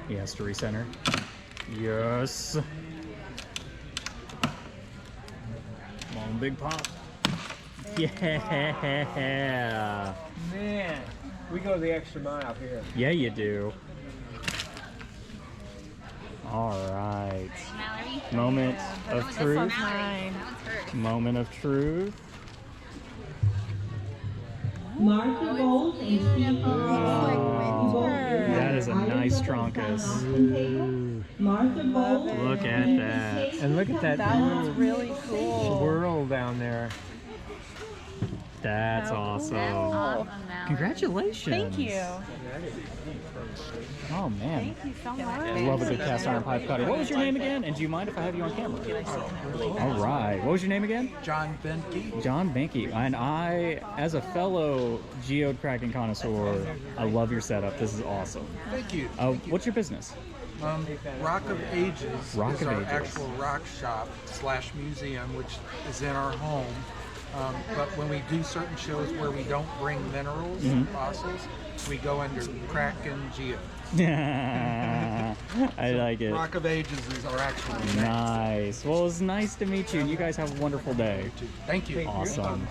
He has to recenter. Yes. Come on, big pop. Yeah. Man, we go the extra mile here. Yeah, you do. All right. Moment of truth. Moment of truth. Mark your goals and speak. That is a nice Tronkus. Mark your goals. Look at that. And look at that. That one's really cool. Swirl down there. That's awesome. Congratulations. Thank you. Oh man. Thank you so much. I love a good cast iron pipe cutter. What was your name again? And do you mind if I have you on camera? All right. What was your name again? John Benke. John Benke. And I, as a fellow geode cracking connoisseur, I love your setup. This is awesome. Thank you. What's your business? Rock of Ages Rock is of our Ages. actual rock shop / museum, which is in our home. But when we do certain shows where we don't bring minerals and fossils, we go under cracking geode. I like it. Rock of Ages is our actual name. Nice. Well, it's nice to meet you, and you guys have a wonderful day. Thank you. Awesome.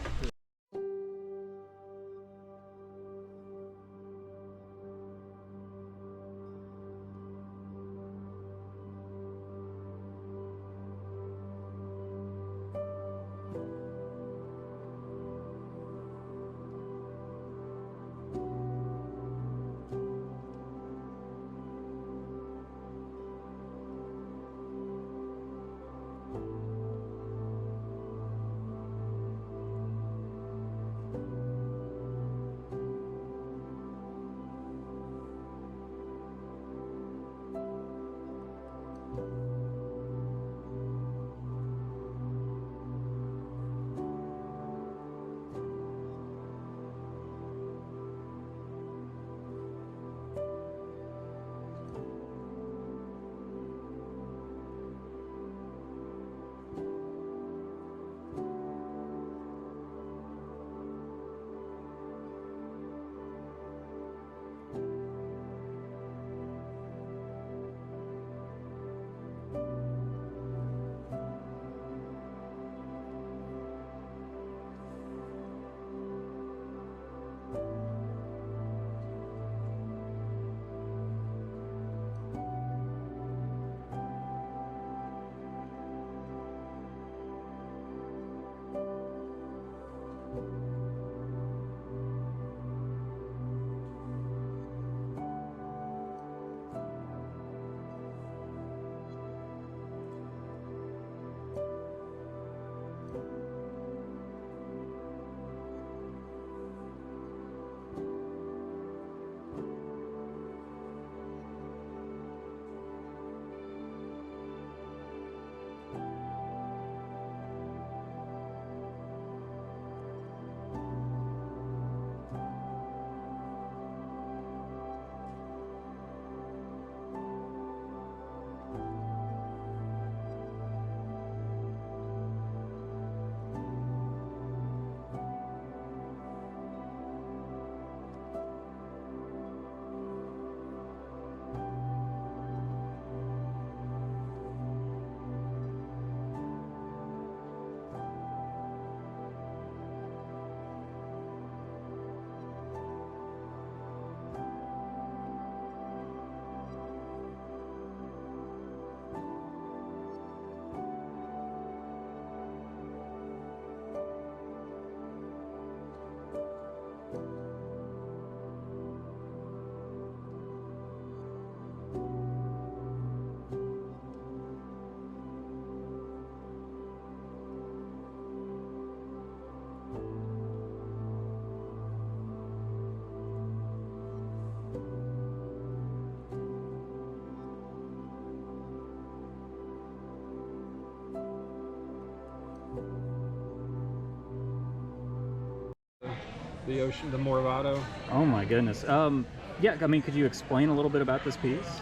The ocean, the Morvato. Oh my goodness. Yeah, I mean, could you explain a little bit about this piece?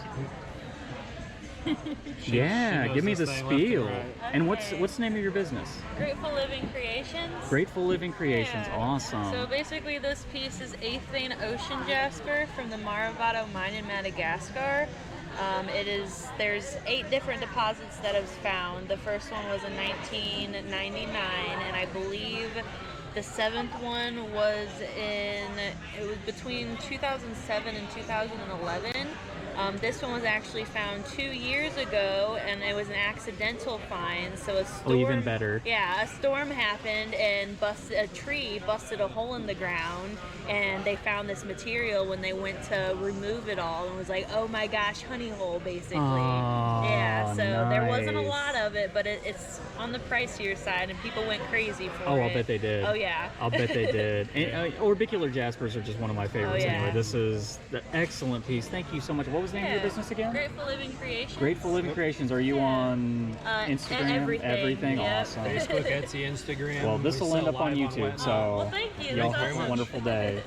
Yeah, knows give me this the thing left and spiel. right. And what's the name of your business? Grateful Living Creations. Grateful Living Creations. Yeah. Awesome. So basically this piece is 8th vein ocean jasper from the Maravato mine in Madagascar. There's 8 different deposits that have found. The first one was in 1999, and I believe the 7th one was it was between 2007 and 2011. This one was actually found 2 years ago, and it was an accidental find. So a storm, even better. Yeah, a storm happened and a tree busted a hole in the ground, and they found this material when they went to remove it all, and was like, oh my gosh, honey hole, basically. Oh, Yeah, so there wasn't a nice. lot of it, but it's on the pricier side, and people went crazy for it. Oh, I'll bet they did. Oh yeah. I'll bet they did. And, orbicular jaspers are just one of my favorites. Oh, yeah. Anyway, this is the excellent piece. Thank you so much. What was the name of your business again? Grateful Living Creations. Grateful Living Creations. Are you on Instagram? Everything. Yep. Awesome. Facebook, Etsy, Instagram. Well, this We will end sell up on live YouTube. whatnot. So Well, thank you. y'all That's have a awesome. wonderful day.